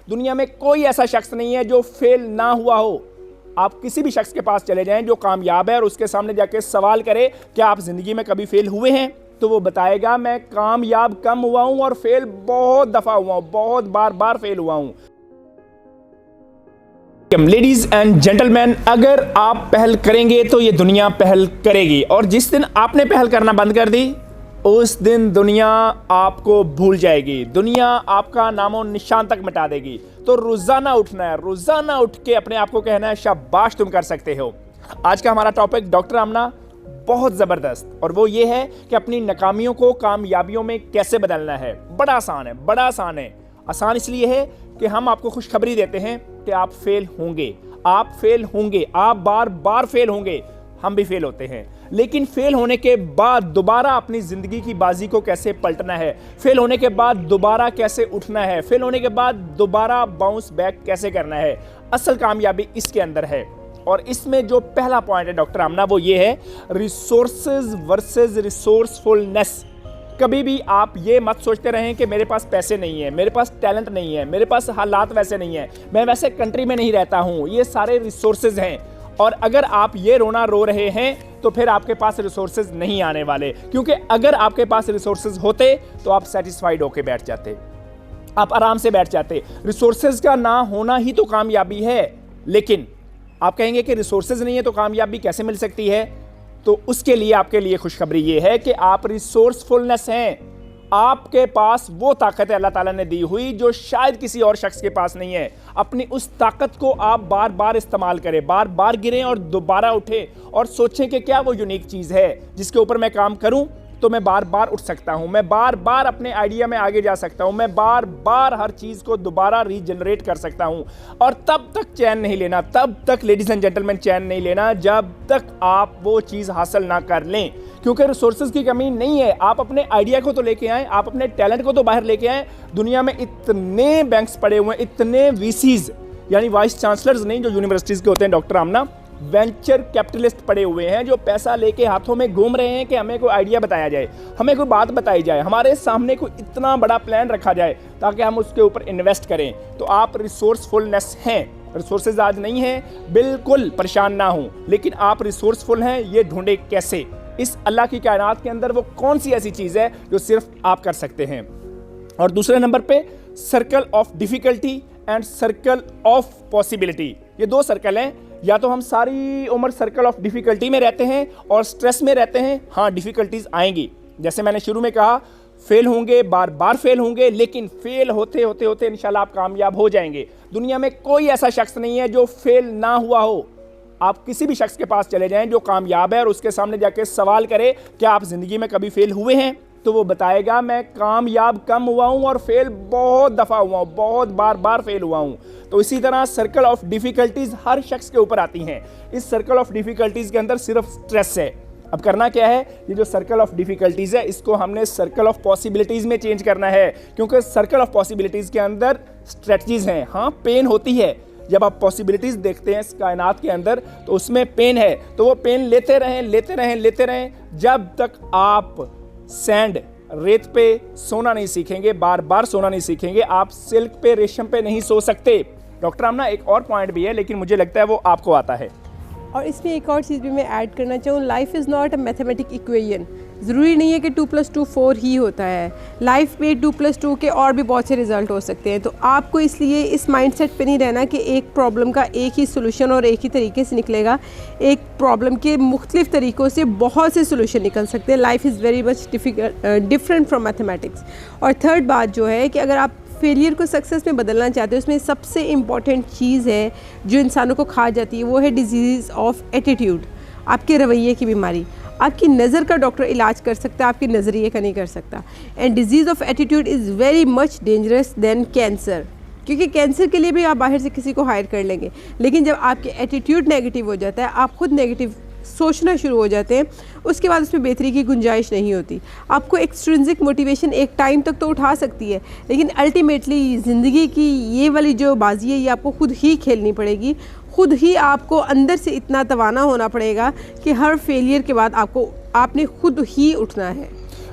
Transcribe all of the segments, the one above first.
दुनिया में कोई ऐसा शख्स नहीं है जो फेल ना हुआ हो। आप किसी भी शख्स के पास चले जाएं जो कामयाब है और उसके सामने जाके सवाल करें क्या आप जिंदगी में कभी फेल हुए हैं, तो वो बताएगा मैं कामयाब कम हुआ हूं और फेल बहुत दफा हुआ हूं, बहुत बार फेल हुआ हूं। लेडीज एंड जेंटलमैन, अगर आप पहल करेंगे तो ये दुनिया पहल करेगी, और जिस दिन आपने पहल करना बंद कर दी उस दिन दुनिया आपको भूल जाएगी, दुनिया आपका नामो निशान तक मिटा देगी। तो रोजाना उठना है, रोजाना उठ के अपने आप को कहना है शाबाश तुम कर सकते हो। आज का हमारा टॉपिक डॉक्टर आमना बहुत जबरदस्त, और वो ये है कि अपनी नाकामियों को कामयाबियों में कैसे बदलना है। बड़ा आसान है, बड़ा आसान है। आसान इसलिए है कि हम आपको खुशखबरी देते हैं कि आप फेल होंगे, आप फेल होंगे, आप बार बार फेल होंगे। हम भी फेल होते हैं, लेकिन फेल होने के बाद दोबारा अपनी जिंदगी की बाजी को कैसे पलटना है, फेल होने के बाद दोबारा कैसे उठना है, फेल होने के बाद दोबारा बाउंस बैक कैसे करना है, असल कामयाबी इसके अंदर है। और इसमें जो पहला पॉइंट है डॉक्टर आमना वो ये है रिसोर्सेज वर्सेस रिसोर्सफुलनेस। कभी भी आप ये मत सोचते रहें कि मेरे पास पैसे नहीं है, मेरे पास टैलेंट नहीं है, मेरे पास हालात वैसे नहीं है, मैं वैसे कंट्री में नहीं रहता हूं। ये सारे रिसोर्सेज हैं, और अगर आप ये रोना रो रहे हैं तो फिर आपके पास रिसोर्सेज नहीं आने वाले, क्योंकि अगर आपके पास रिसोर्सेज होते तो आप सेटिस्फाइड होके बैठ जाते, आप आराम से बैठ जाते। रिसोर्सेज का ना होना ही तो कामयाबी है। लेकिन आप कहेंगे कि रिसोर्सेज नहीं है तो कामयाबी कैसे मिल सकती है, तो उसके लिए आपके लिए खुशखबरी ये है कि आप रिसोर्सफुलनेस हैं। आपके पास वो ताकत है अल्लाह ताला ने दी हुई जो शायद किसी और शख्स के पास नहीं है। अपनी उस ताकत को आप बार बार इस्तेमाल करें, बार बार गिरें और दोबारा उठें और सोचें कि क्या वो यूनिक चीज़ है जिसके ऊपर मैं काम करूं तो मैं बार बार उठ सकता हूं, मैं बार बार अपने आइडिया में आगे जा सकता हूं, मैं बार बार हर चीज़ को दोबारा रीजनरेट कर सकता हूं। और तब तक चैन नहीं लेना, तब तक लेडीज एंड जेंटलमैन चैन नहीं लेना जब तक आप वो चीज़ हासिल ना कर लें, क्योंकि रिसोर्सेज की कमी नहीं है। आप अपने आइडिया को तो लेके आए, आप अपने टैलेंट को तो बाहर लेके आए। दुनिया में इतने बैंक्स पड़े हुए हैं, इतने वीसीज यानी वाइस चांसलर्स नहीं जो यूनिवर्सिटीज़ के होते हैं डॉक्टर आमना, वेंचर कैपिटलिस्ट पड़े हुए हैं जो पैसा लेके हाथों में घूम रहे हैं कि हमें कोई आइडिया बताया जाए, हमें कोई बात बताई जाए, हमारे सामने कोई इतना बड़ा प्लान रखा जाए ताकि हम उसके ऊपर इन्वेस्ट करें। तो आप रिसोर्सफुलनेस हैं, रिसोर्सेज आज नहीं हैं, बिल्कुल परेशान ना हो, लेकिन आप रिसोर्सफुल हैं। ये ढूंढे कैसे? इस अल्लाह की कायनात के अंदर वो कौन सी ऐसी चीज़ है जो सिर्फ आप कर सकते हैं। और दूसरे नंबर पे circle of difficulty and circle of possibility. ये दो सर्कल हैं, या तो हम सारी उम्र सर्कल ऑफ डिफिकल्टी में रहते हैं और स्ट्रेस में रहते हैं। हाँ, डिफिकल्टीज आएंगी, जैसे मैंने शुरू में कहा फेल होंगे, बार बार फेल होंगे, लेकिन फेल होते होते होते इंशाल्लाह आप कामयाब हो जाएंगे। दुनिया में कोई ऐसा शख्स नहीं है जो फेल ना हुआ हो। आप किसी भी शख्स के पास चले जाएं जो कामयाब है और उसके सामने जाके सवाल करें क्या आप जिंदगी में कभी फेल हुए हैं, तो वो बताएगा मैं कामयाब कम हुआ हूं और फेल बहुत दफा हुआ हूं, बहुत बार फेल हुआ हूं। तो इसी तरह सर्कल ऑफ डिफिकल्टीज हर शख्स के ऊपर आती हैं। इस सर्कल ऑफ डिफिकल्टीज के अंदर सिर्फ स्ट्रेस है। अब करना क्या है, ये जो सर्कल ऑफ डिफिकल्टीज है इसको हमने सर्कल ऑफ पॉसिबिलिटीज में चेंज करना है, क्योंकि सर्कल ऑफ पॉसिबिलिटीज के अंदर स्ट्रेटजीज हैं। हाँ, पेन होती है, जब आप पॉसिबिलिटीज देखते हैं इस कायनात के अंदर तो उसमें पेन है, तो वो पेन लेते रहें लेते रहें लेते रहें जब तक आप सैंड रेत पे सोना नहीं सीखेंगे, बार बार सोना नहीं सीखेंगे, आप सिल्क पे रेशम पे नहीं सो सकते। डॉक्टर आमना एक और पॉइंट भी है, लेकिन मुझे लगता है वो आपको आता है। और इसमें एक और चीज़ भी मैं ऐड करना चाहूँ, life is not a mathematic equation. ज़रूरी नहीं है कि 2 + 2 4 ही होता है। लाइफ में 2 + 2 के और भी बहुत से रिजल्ट हो सकते हैं। तो आपको इसलिए इस माइंडसेट पे नहीं रहना कि एक प्रॉब्लम का एक ही सोल्यूशन और एक ही तरीके से निकलेगा। एक प्रॉब्लम के मुख्तलिफ तरीक़ों से बहुत से सोल्यूशन निकल सकते हैं। Life is very much different from mathematics. और थर्ड बात जो है कि अगर आप फेलियर को सक्सेस में बदलना चाहते हैं, उसमें सबसे इम्पॉर्टेंट चीज़ है जो इंसानों को खा जाती है, वो है डिजीज़ ऑफ एटीट्यूड। आपके रवैये की बीमारी। आपकी नज़र का डॉक्टर इलाज कर सकता है, आपके नज़रिए का नहीं कर सकता। And disease of attitude is very much dangerous than cancer, क्योंकि कैंसर के लिए भी आप बाहर से किसी को हायर कर लेंगे, लेकिन जब आपके एटीट्यूड नेगेटिव हो जाता है, आप खुद नेगेटिव सोचना शुरू हो जाते हैं, उसके बाद उसमें बेहतरी की गुंजाइश नहीं होती। आपको एक्सट्रिंसिक मोटिवेशन एक टाइम तक तो उठा सकती है, लेकिन अल्टीमेटली ज़िंदगी की ये वाली जो बाजी है ये आपको खुद ही खेलनी पड़ेगी। खुद ही आपको अंदर से इतना तवाना होना पड़ेगा कि हर फेलियर के बाद आपने खुद ही उठना है।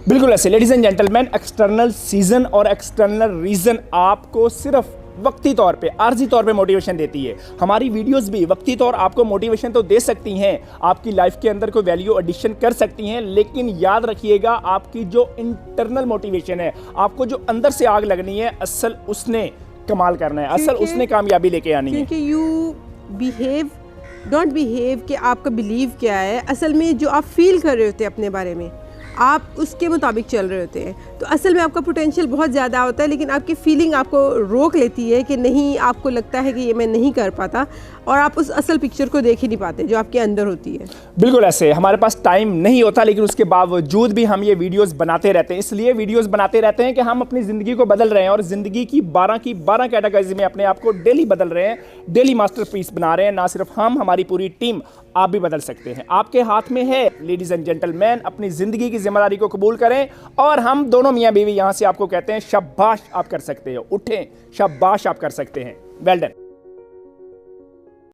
बिल्कुल ऐसे ladies and gentleman, external season और एक्सटर्नल रीज़न आपको सिर्फ वक्ती तौर पे, आर्जी तौर पे मोटिवेशन देती है। हमारी वीडियोस भी वक्ती तौर आपको मोटिवेशन तो दे सकती हैं, आपकी लाइफ के अंदर कोई वैल्यू एडिशन कर सकती हैं, लेकिन याद रखिएगा आपकी जो इंटरनल मोटिवेशन है, आपको जो अंदर से आग लगनी है, असल उसने कमाल करना है, असल उसने कामयाबी लेके आनी है। क्योंकि यू बिहेव, डोंट बिहेव कि आपका बिलीव क्या है, असल में जो आप फील कर रहे होते हैं अपने बारे में, आप उसके मुताबिक चल रहे होते हैं। तो असल में आपका पोटेंशियल बहुत ज़्यादा होता है, लेकिन आपकी फीलिंग आपको रोक लेती है कि नहीं, आपको लगता है कि ये मैं नहीं कर पाता, और आप उस असल पिक्चर को देख ही नहीं पाते जो आपके अंदर होती है। बिल्कुल ऐसे हमारे पास टाइम नहीं होता, लेकिन उसके बावजूद भी हम ये वीडियोस बनाते रहते हैं। इसलिए वीडियोस बनाते रहते हैं कि हम अपनी ज़िंदगी को बदल रहे हैं, और ज़िंदगी की 12 कैटेगरीज में अपने आप को डेली बदल रहे हैं, डेली मास्टरपीस बना रहे हैं। ना सिर्फ हम, हमारी पूरी टीम, आप भी बदल सकते हैं। आपके हाथ में है लेडीज एंड जेंटलमैन, अपनी ज़िंदगी की जिम्मेदारी को कबूल करें। और हम दोनों मियाँ बीवी यहाँ से आपको कहते हैं शाबाश, आप कर सकते हो, उठें, शाबाश आप कर सकते हैं। Well done.